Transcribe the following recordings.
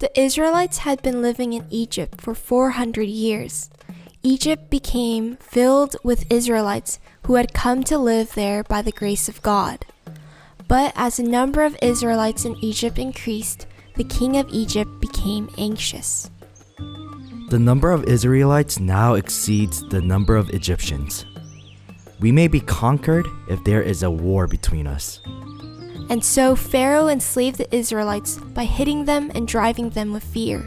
The Israelites had been living in Egypt for 400 years. Egypt became filled with Israelites who had come to live there by the grace of God. But as the number of Israelites in Egypt increased, the king of Egypt became anxious. The number of Israelites now exceeds the number of Egyptians. We may be conquered if there is a war between us. And so Pharaoh enslaved the Israelites by hitting them and driving them with fear.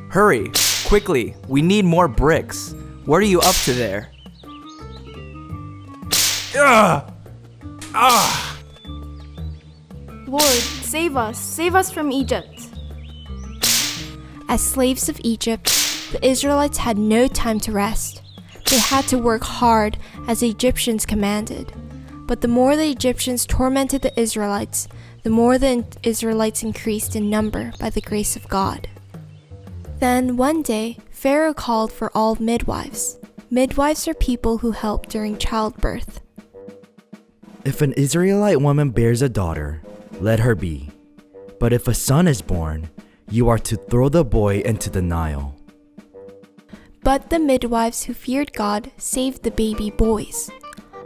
Hurry, quickly, we need more bricks. What are you up to there? Lord, save us from Egypt. As slaves of Egypt, the Israelites had no time to rest. They had to work hard as the Egyptians commanded. But the more the Egyptians tormented the Israelites, the more the Israelites increased in number by the grace of God. Then one day, Pharaoh called for all midwives. Midwives are people who help during childbirth. If an Israelite woman bears a daughter, let her be. But if a son is born, you are to throw the boy into the Nile. But the midwives who feared God saved the baby boys.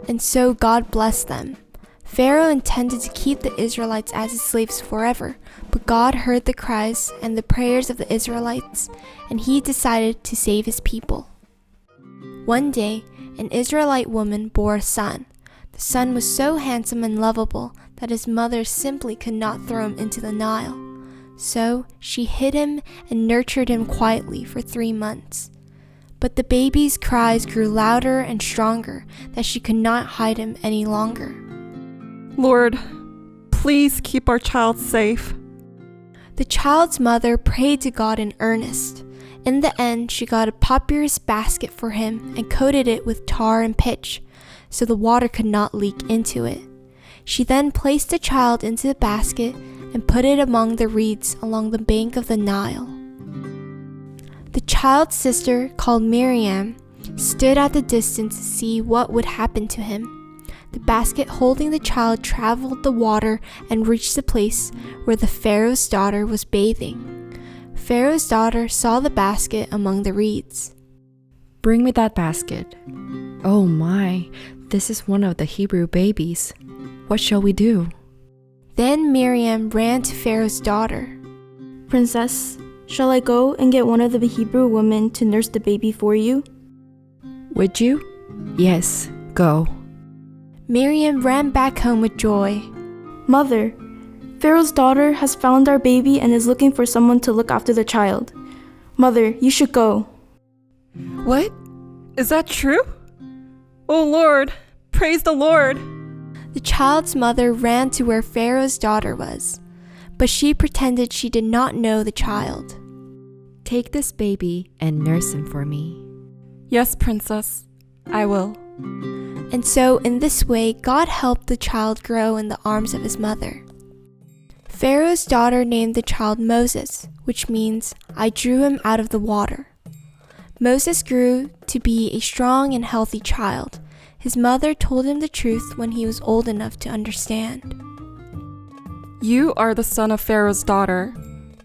And so God blessed them. Pharaoh intended to keep the Israelites as his slaves forever, but God heard the cries and the prayers of the Israelites, and he decided to save his people. One day, an Israelite woman bore a son. The son was so handsome and lovable that his mother simply could not throw him into the Nile. So she hid him and nurtured him quietly for 3 months. But the baby's cries grew louder and stronger that she could not hide him any longer. Lord, please keep our child safe. The child's mother prayed to God in earnest. In the end, she got a papyrus basket for him and coated it with tar and pitch, so the water could not leak into it. She then placed the child into the basket and put it among the reeds along the bank of the Nile. The child's sister, called Miriam, stood at the distance to see what would happen to him. The basket holding the child traveled the water and reached the place where the Pharaoh's daughter was bathing. Pharaoh's daughter saw the basket among the reeds. Bring me that basket. Oh my, this is one of the Hebrew babies. What shall we do? Then Miriam ran to Pharaoh's daughter. Princess, shall I go and get one of the Hebrew women to nurse the baby for you? Would you? Yes, go. Miriam ran back home with joy. Mother, Pharaoh's daughter has found our baby and is looking for someone to look after the child. Mother, you should go. What? Is that true? Oh Lord, praise the Lord. The child's mother ran to where Pharaoh's daughter was, but she pretended she did not know the child. Take this baby and nurse him for me. Yes, Princess, I will. And so in this way, God helped the child grow in the arms of his mother. Pharaoh's daughter named the child Moses, which means, I drew him out of the water. Moses grew to be a strong and healthy child. His mother told him the truth when he was old enough to understand. You are the son of Pharaoh's daughter,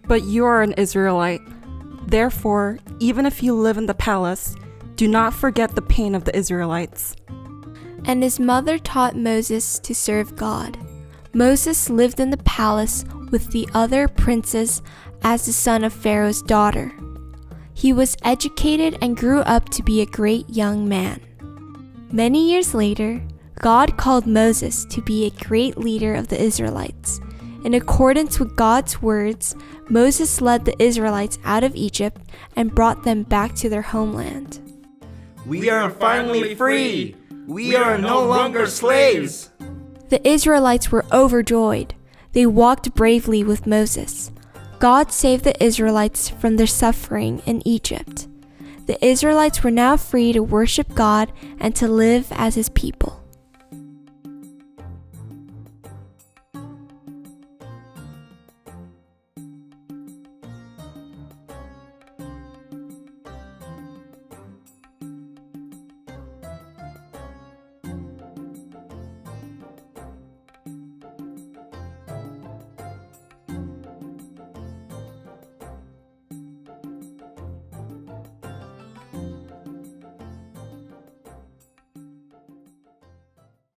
but you are an Israelite. Therefore, even if you live in the palace, do not forget the pain of the Israelites. And his mother taught Moses to serve God. Moses lived in the palace with the other princes as the son of Pharaoh's daughter. He was educated and grew up to be a great young man. Many years later, God called Moses to be a great leader of the Israelites. In accordance with God's words, Moses led the Israelites out of Egypt and brought them back to their homeland. We are finally free! We are no longer slaves! The Israelites were overjoyed. They walked bravely with Moses. God saved the Israelites from their suffering in Egypt. The Israelites were now free to worship God and to live as his people.